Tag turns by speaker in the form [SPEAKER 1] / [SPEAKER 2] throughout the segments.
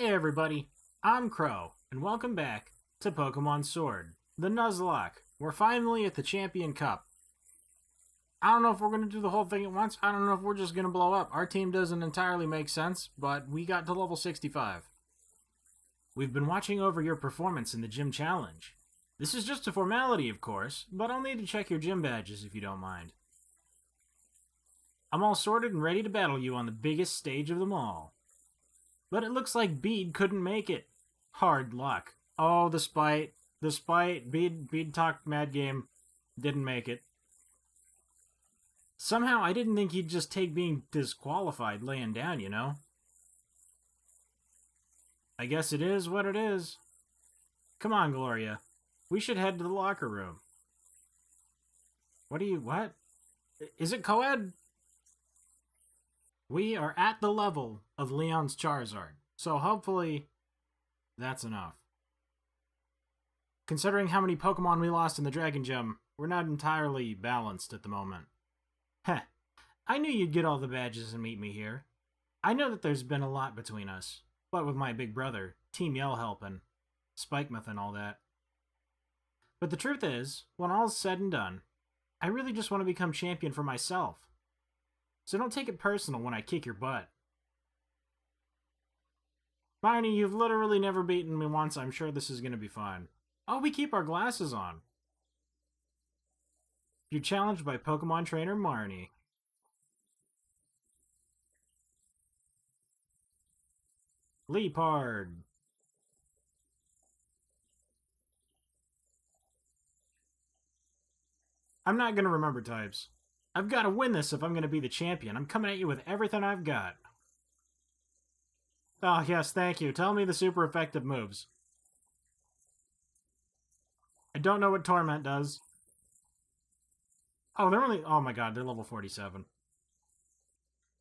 [SPEAKER 1] Hey everybody, I'm Crow, and welcome back to Pokemon Sword, the Nuzlocke. We're finally at the Champion Cup. I don't know if we're going to do the whole thing at once. I don't know if we're just going to blow up. Our team doesn't entirely make sense, but we got to level 65. We've been watching over your performance in the gym challenge. This is just a formality, of course, but I'll need to check your gym badges if you don't mind. I'm all sorted and ready to battle you on the biggest stage of them all. But it looks like Bede couldn't make it. Hard luck. Oh, the spite. Bede talked mad game. Didn't make it. Somehow I didn't think he'd just take being disqualified laying down, you know? I guess it is what it is. Come on, Gloria. We should head to the locker room. What? Is it co-ed? We are at the level of Leon's Charizard, so hopefully that's enough. Considering how many Pokemon we lost in the Dragon Gem, we're not entirely balanced at the moment. Heh, I knew you'd get all the badges and meet me here. I know that there's been a lot between us, what with my big brother, Team Yell helping, Spikemuth and all that. But the truth is, when all's said and done, I really just want to become champion for myself. So don't take it personal when I kick your butt. Marnie, you've literally never beaten me once. I'm sure this is going to be fine. Oh, we keep our glasses on. You're challenged by Pokemon trainer Marnie. Leopard. I'm not going to remember types. I've got to win this if I'm going to be the champion. I'm coming at you with everything I've got. Oh, yes, thank you. Tell me the super effective moves. I don't know what Torment does. Oh, oh my god, they're level 47.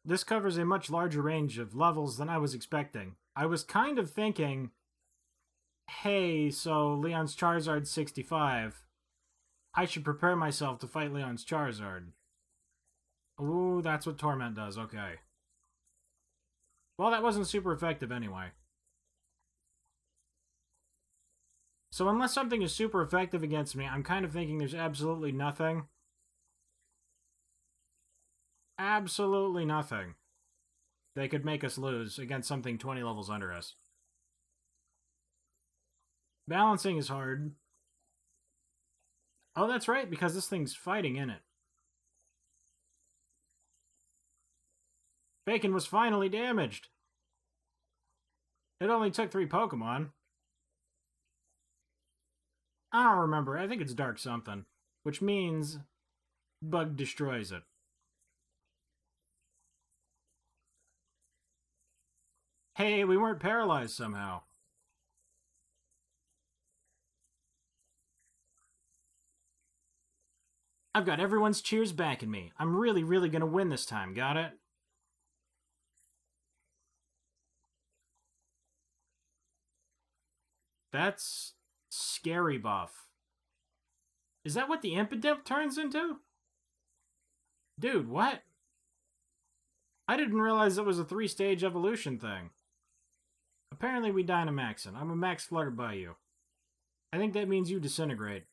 [SPEAKER 1] This covers a much larger range of levels than I was expecting. I was kind of thinking, hey, so Leon's Charizard's 65. I should prepare myself to fight Leon's Charizard. Ooh, that's what Torment does, okay. Well, that wasn't super effective anyway. So unless something is super effective against me, I'm kind of thinking there's absolutely nothing. Absolutely nothing they could make us lose against something 20 levels under us. Balancing is hard. Oh, that's right, because this thing's fighting in it. Bacon was finally damaged. It only took 3 Pokemon. I don't remember. I think it's Dark something. Which means Bug destroys it. Hey, we weren't paralyzed somehow. I've got everyone's cheers backing me. I'm really gonna win this time, got it? That's Scary Buff. Is that what the Impidimp turns into? Dude, what? I didn't realize it was a 3-stage evolution thing. Apparently we Dynamaxin. I'm a max fluttered by you. I think that means you disintegrate.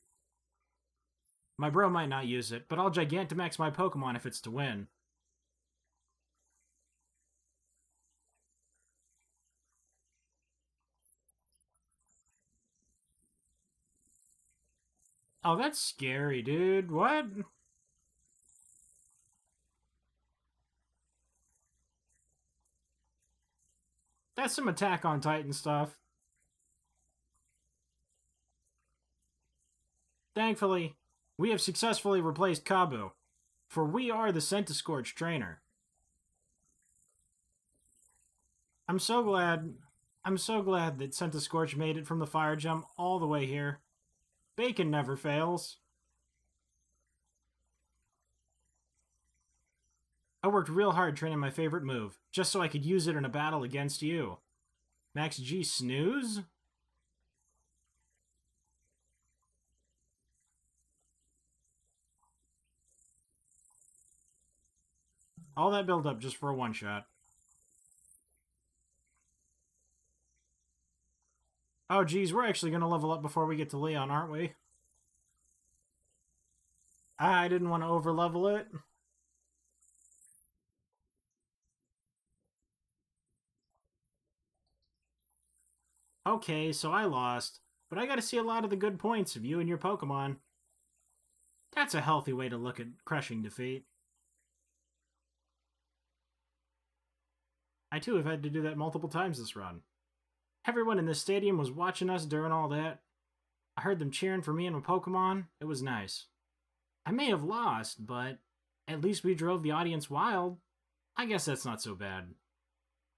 [SPEAKER 1] My bro might not use it, but I'll Gigantamax my Pokemon if it's to win. Oh, that's scary, dude. What? That's some Attack on Titan stuff. Thankfully, we have successfully replaced Kabu, for we are the Centiskorch trainer. I'm so glad that Centiskorch made it from the fire gem all the way here. Bacon never fails. I worked real hard training my favorite move, just so I could use it in a battle against you. Max G Snooze? All that build up just for a one-shot. Oh, geez, we're actually going to level up before we get to Leon, aren't we? I didn't want to over-level it. Okay, so I lost, but I got to see a lot of the good points of you and your Pokemon. That's a healthy way to look at crushing defeat. I too have had to do that multiple times this run. Everyone in this stadium was watching us during all that. I heard them cheering for me and my Pokemon. It was nice. I may have lost, but at least we drove the audience wild. I guess that's not so bad.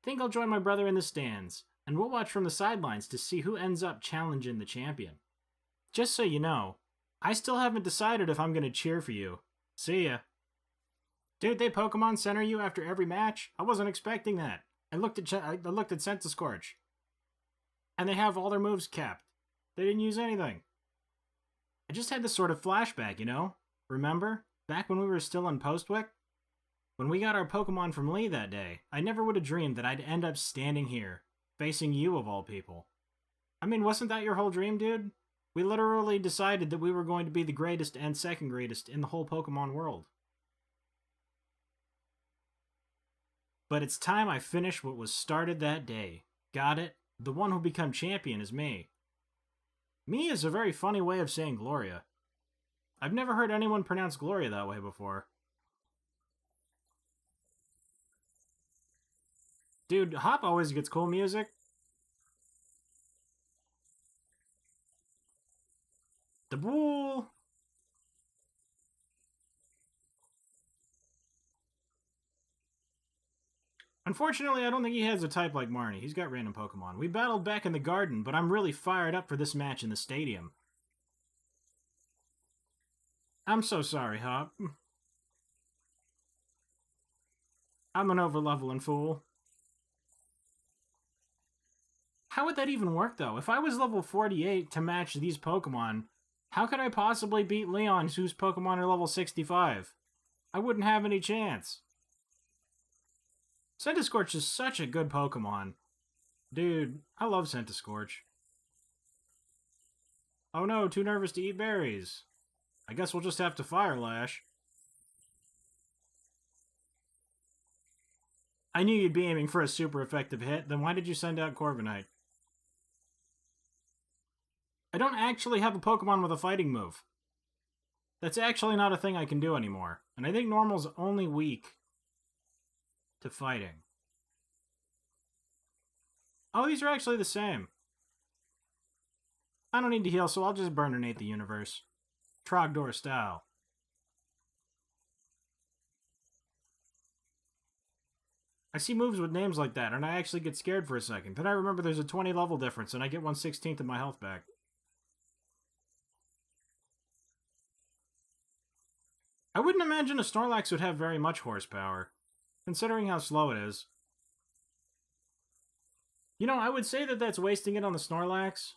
[SPEAKER 1] Think I'll join my brother in the stands, and we'll watch from the sidelines to see who ends up challenging the champion. Just so you know, I still haven't decided if I'm going to cheer for you. See ya. Dude, they Pokemon Center you after every match? I wasn't expecting that. I looked at Centiskorch, and they have all their moves kept. They didn't use anything. I just had this sort of flashback, you know? Remember? Back when we were still in Postwick? When we got our Pokemon from Lee that day, I never would have dreamed that I'd end up standing here, facing you of all people. I mean, wasn't that your whole dream, dude? We literally decided that we were going to be the greatest and second greatest in the whole Pokemon world. But it's time I finish what was started that day. Got it? The one who'll become champion is me. Me is a very funny way of saying Gloria. I've never heard anyone pronounce Gloria that way before. Dude, Hop always gets cool music. The Bull! Unfortunately, I don't think he has a type like Marnie. He's got random Pokemon. We battled back in the garden, but I'm really fired up for this match in the stadium. I'm so sorry, Hop. I'm an over-leveling fool. How would that even work, though? If I was level 48 to match these Pokemon, how could I possibly beat Leon, whose Pokemon are level 65? I wouldn't have any chance. Centiskorch is such a good Pokemon. Dude, I love Centiskorch. Oh no, too nervous to eat berries. I guess we'll just have to Fire Lash. I knew you'd be aiming for a super effective hit, then why did you send out Corviknight? I don't actually have a Pokemon with a fighting move. That's actually not a thing I can do anymore, and I think Normal's only weak to fighting. Oh, these are actually the same. I don't need to heal, so I'll just Burnernate the universe. Trogdor style. I see moves with names like that, and I actually get scared for a second. Then I remember there's a 20 level difference, and I get 1/16 of my health back. I wouldn't imagine a Snorlax would have very much horsepower, considering how slow it is. You know, I would say that that's wasting it on the Snorlax,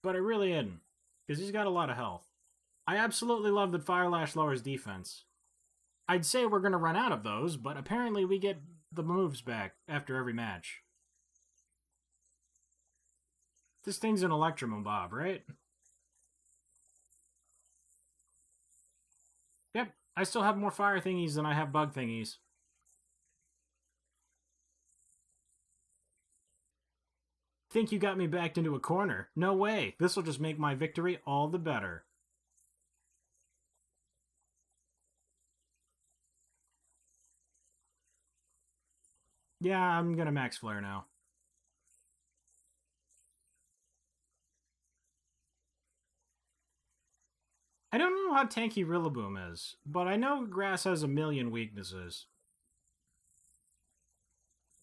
[SPEAKER 1] but it really isn't, because he's got a lot of health. I absolutely love that Fire Lash lowers defense. I'd say we're going to run out of those, but apparently we get the moves back after every match. This thing's an Electromobob, right? Yep, I still have more fire thingies than I have bug thingies. Think you got me backed into a corner? No way. This'll just make my victory all the better. Yeah, I'm gonna Max Flare now. I don't know how tanky Rillaboom is, but I know Grass has a million weaknesses.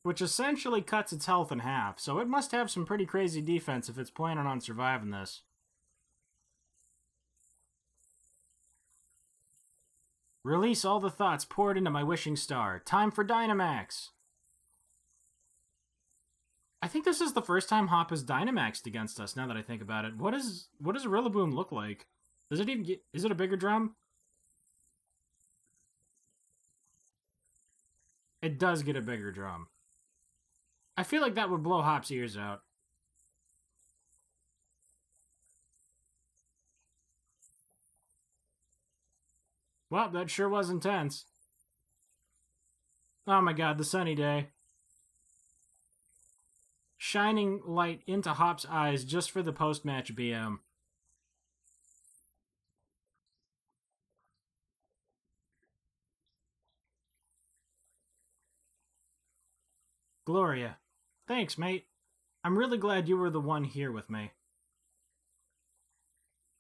[SPEAKER 1] Which essentially cuts its health in half, so it must have some pretty crazy defense if it's planning on surviving this. Release all the thoughts poured into my wishing star. Time for Dynamax! I think this is the first time Hop has Dynamaxed against us, now that I think about it. What does Rillaboom look like? Does it even get... Is it a bigger drum? It does get a bigger drum. I feel like that would blow Hop's ears out. Well, that sure was intense. Oh my god, the sunny day. Shining light into Hop's eyes just for the post-match BM. Gloria. Thanks, mate. I'm really glad you were the one here with me.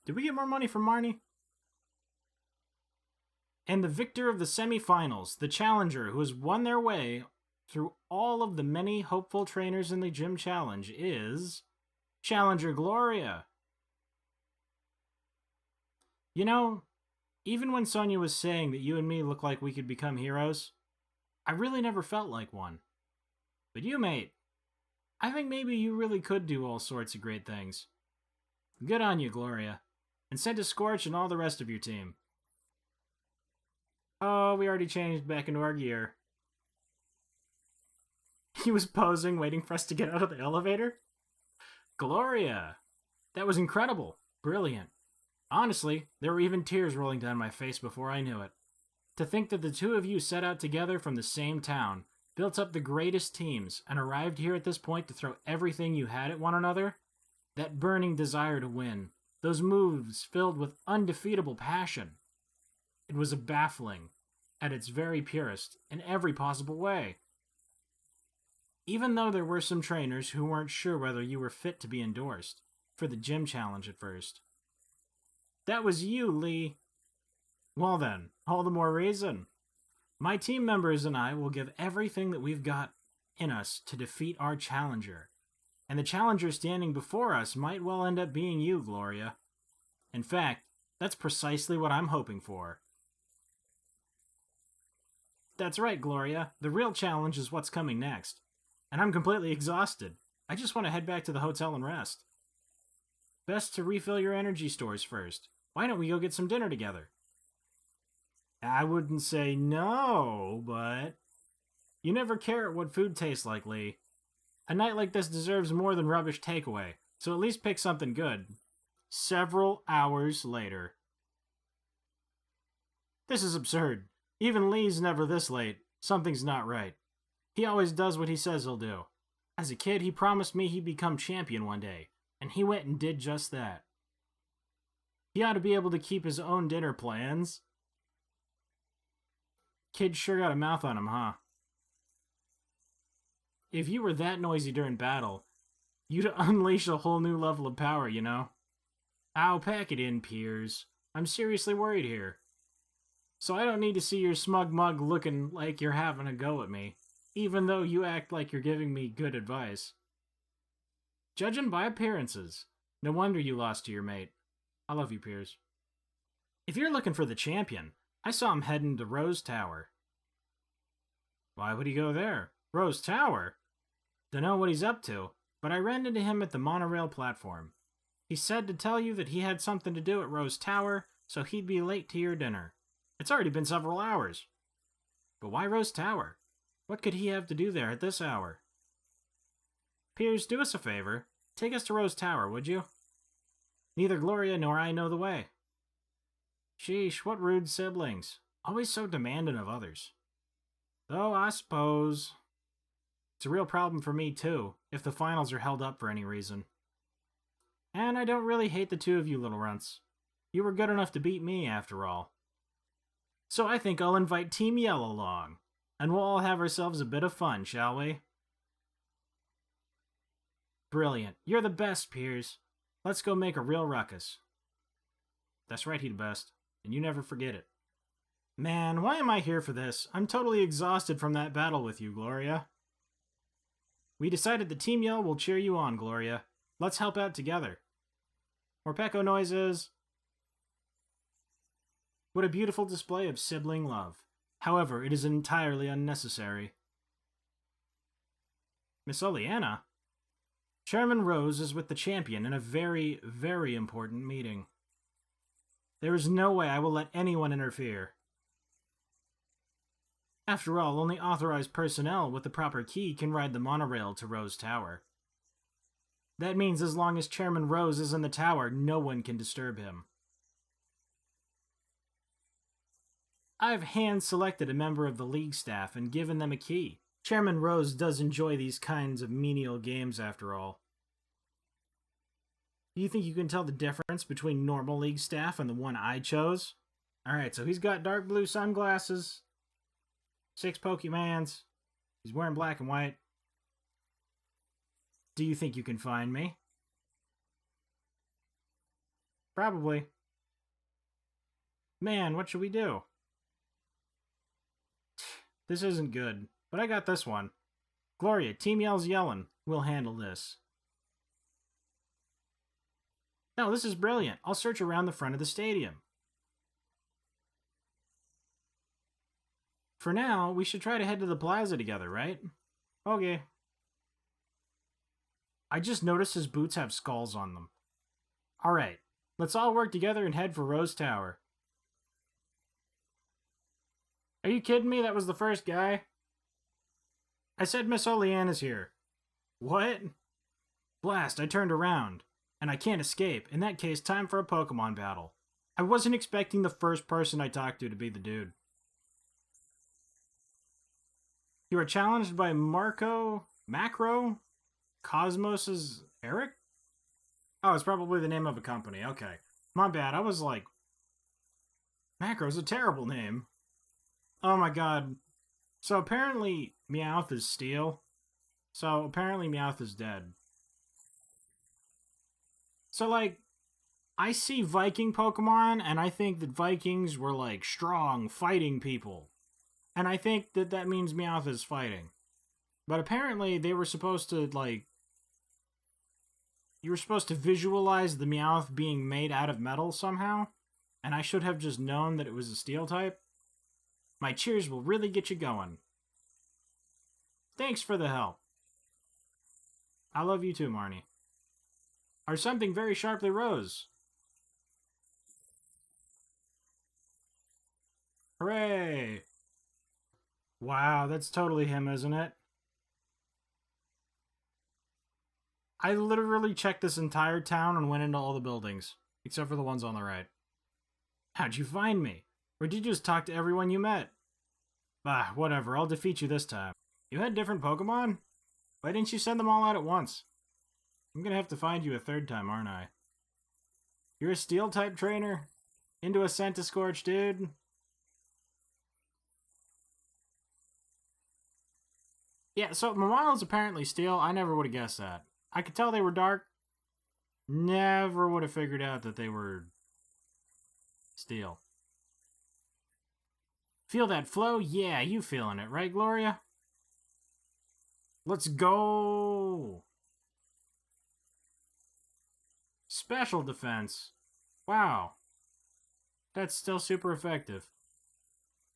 [SPEAKER 1] Did we get more money from Marnie? And the victor of the semifinals, the challenger who has won their way through all of the many hopeful trainers in the gym challenge, is Challenger Gloria. You know, even when Sonia was saying that you and me look like we could become heroes, I really never felt like one. But you, mate, I think maybe you really could do all sorts of great things. Good on you, Gloria. And send to Scorch and all the rest of your team. Oh, we already changed back into our gear. He was posing, waiting for us to get out of the elevator? Gloria! That was incredible. Brilliant. Honestly, there were even tears rolling down my face before I knew it. To think that the two of you set out together from the same town, built up the greatest teams, and arrived here at this point to throw everything you had at one another? That burning desire to win. Those moves filled with undefeatable passion. It was baffling, at its very purest, in every possible way. Even though there were some trainers who weren't sure whether you were fit to be endorsed for the gym challenge at first. That was you, Lee. Well then, all the more reason. My team members and I will give everything that we've got in us to defeat our challenger. And the challenger standing before us might well end up being you, Gloria. In fact, that's precisely what I'm hoping for. That's right, Gloria. The real challenge is what's coming next. And I'm completely exhausted. I just want to head back to the hotel and rest. Best to refill your energy stores first. Why don't we go get some dinner together? I wouldn't say no, but... You never care what food tastes like, Lee. A night like this deserves more than rubbish takeaway, so at least pick something good. Several hours later. This is absurd. Even Lee's never this late. Something's not right. He always does what he says he'll do. As a kid, he promised me he'd become champion one day, and he went and did just that. He ought to be able to keep his own dinner plans. Kid sure got a mouth on him, huh? If you were that noisy during battle, you'd unleash a whole new level of power, you know? Ow, pack it in, Piers. I'm seriously worried here. So I don't need to see your smug mug looking like you're having a go at me, even though you act like you're giving me good advice. Judging by appearances, no wonder you lost to your mate. I love you, Piers. If you're looking for the champion, I saw him heading to Rose Tower. Why would he go there? Rose Tower? Dunno what he's up to, but I ran into him at the monorail platform. He said to tell you that he had something to do at Rose Tower, so he'd be late to your dinner. It's already been several hours. But why Rose Tower? What could he have to do there at this hour? Piers, do us a favor. Take us to Rose Tower, would you? Neither Gloria nor I know the way. Sheesh, what rude siblings. Always so demanding of others. Though, I suppose... It's a real problem for me, too, if the finals are held up for any reason. And I don't really hate the two of you little runts. You were good enough to beat me, after all. So I think I'll invite Team Yellow along, and we'll all have ourselves a bit of fun, shall we? Brilliant. You're the best, Piers. Let's go make a real ruckus. That's right, he the best, and you never forget it. Man, why am I here for this? I'm totally exhausted from that battle with you, Gloria. We decided the Team Yell will cheer you on, Gloria. Let's help out together. More Pecco noises. What a beautiful display of sibling love. However, it is entirely unnecessary. Miss Oleana? Chairman Rose is with the champion in a very, very important meeting. There is no way I will let anyone interfere. After all, only authorized personnel with the proper key can ride the monorail to Rose Tower. That means as long as Chairman Rose is in the tower, no one can disturb him. I've hand-selected a member of the League staff and given them a key. Chairman Rose does enjoy these kinds of menial games after all. Do you think you can tell the difference between normal League staff and the one I chose? Alright, so he's got dark blue sunglasses, 6 Pokemans, he's wearing black and white. Do you think you can find me? Probably. Man, what should we do? This isn't good, but I got this one. Gloria, Team Yell's yelling. We'll handle this. No, this is brilliant. I'll search around the front of the stadium. For now, we should try to head to the plaza together, right? Okay. I just noticed his boots have skulls on them. Alright, let's all work together and head for Rose Tower. Are you kidding me? That was the first guy? I said Miss Oleana's here. What? Blast, I turned around. And I can't escape. In that case, time for a Pokemon battle. I wasn't expecting the first person I talked to be the dude. You are challenged by Macro? Cosmos's Eric? Oh, it's probably the name of a company. Okay. My bad. I was like... Macro's a terrible name. Oh my god. So apparently Meowth is steel. So apparently Meowth is dead. So like, I see Viking Pokemon and I think that Vikings were like strong, fighting people. And I think that that means Meowth is fighting. But apparently they were supposed to like... You were supposed to visualize the Meowth being made out of metal somehow. And I should have just known that it was a steel type. My cheers will really get you going. Thanks for the help. I love you too, Marnie. Or something very sharply rose. Hooray! Wow, that's totally him, isn't it? I literally checked this entire town and went into all the buildings, except for the ones on the right. How'd you find me? Or did you just talk to everyone you met? Bah, whatever, I'll defeat you this time. You had different Pokemon? Why didn't you send them all out at once? I'm gonna have to find you a third time, aren't I? You're a Steel-type trainer? Into a Centiskorch, dude? Yeah, so Mamail's apparently Steel. I never would have guessed that. I could tell they were dark. Never would have figured out that they were... Steel. Feel that flow? Yeah, you feeling it, right, Gloria? Let's go! Special defense. Wow. That's still super effective.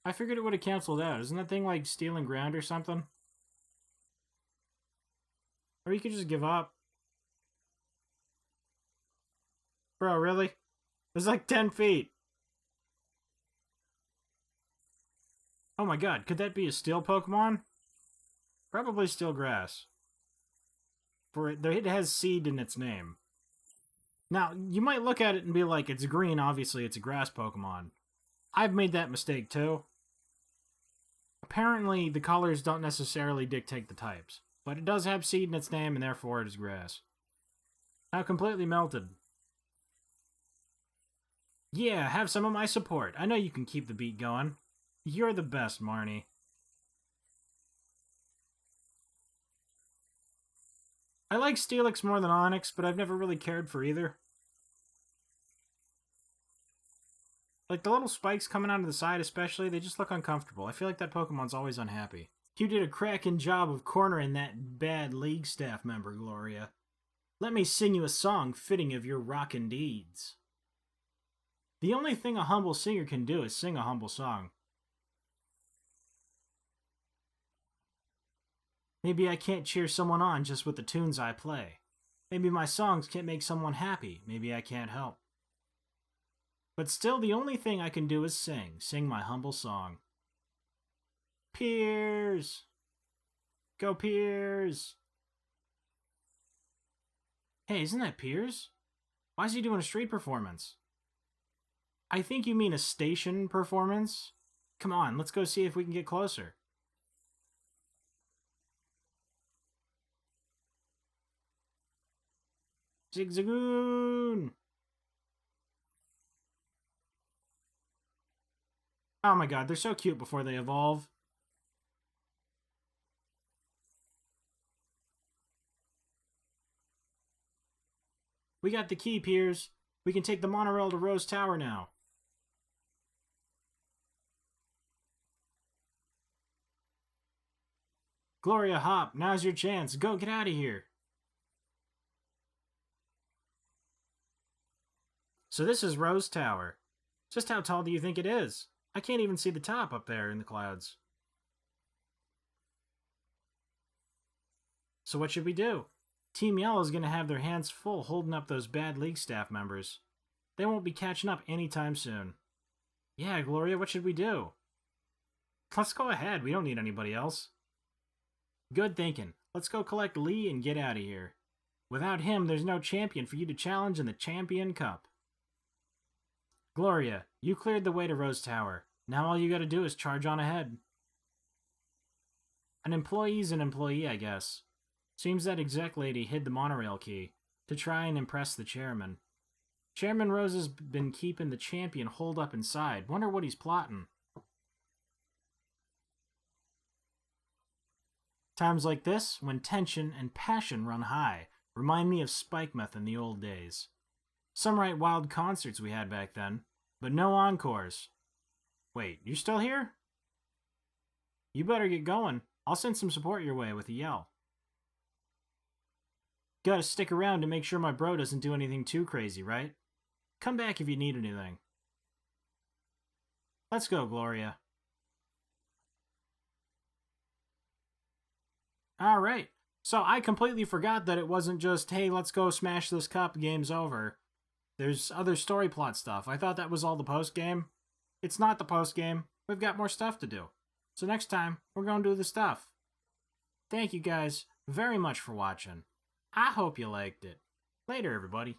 [SPEAKER 1] I figured it would have canceled out. Isn't that thing like stealing ground or something? Or you could just give up. Bro, really? It's like 10 feet. Oh my god, could that be a steel Pokemon? Probably steel grass. For it has seed in its name. Now, you might look at it and be like, it's green, obviously it's a grass Pokemon. I've made that mistake too. Apparently, the colors don't necessarily dictate the types, but it does have seed in its name and therefore it is grass. Now completely melted. Yeah, have some of my support. I know you can keep the beat going. You're the best, Marnie. I like Steelix more than Onix, but I've never really cared for either. Like, the little spikes coming out of the side especially, they just look uncomfortable. I feel like that Pokemon's always unhappy. You did a cracking job of cornering that bad League staff member, Gloria. Let me sing you a song fitting of your rockin' deeds. The only thing a humble singer can do is sing a humble song. Maybe I can't cheer someone on just with the tunes I play. Maybe my songs can't make someone happy. Maybe I can't help. But still, the only thing I can do is sing my humble song. Piers! Go Piers! Hey, isn't that Piers? Why is he doing a street performance? I think you mean a station performance. Come on, let's go see if we can get closer. Zigzagoon! Oh my god, they're so cute before they evolve. We got the key, Piers. We can take the monorail to Rose Tower now. Gloria, hop. Now's your chance. Go, get out of here. So this is Rose Tower. Just how tall do you think it is? I can't even see the top up there in the clouds. So what should we do? Team Yellow's gonna have their hands full holding up those bad league staff members. They won't be catching up anytime soon. Yeah, Gloria, what should we do? Let's go ahead. We don't need anybody else. Good thinking. Let's go collect Lee and get out of here. Without him, there's no champion for you to challenge in the Champion Cup. Gloria, you cleared the way to Rose Tower. Now all you gotta do is charge on ahead. An employee's an employee, I guess. Seems that exec lady hid the monorail key to try and impress the chairman. Chairman Rose has been keeping the champion holed up inside. Wonder what he's plotting. Times like this, when tension and passion run high, remind me of Spike Meth in the old days. Some right wild concerts we had back then, but no encores. Wait, you still here? You better get going. I'll send some support your way with a yell. Gotta stick around to make sure my bro doesn't do anything too crazy, right? Come back if you need anything. Let's go, Gloria. Alright, so I completely forgot that it wasn't just, hey, let's go smash this cup, game's over. There's other story plot stuff. I thought that was all the post-game. It's not the post-game. We've got more stuff to do. So next time, we're going to do the stuff. Thank you guys very much for watching. I hope you liked it. Later, everybody.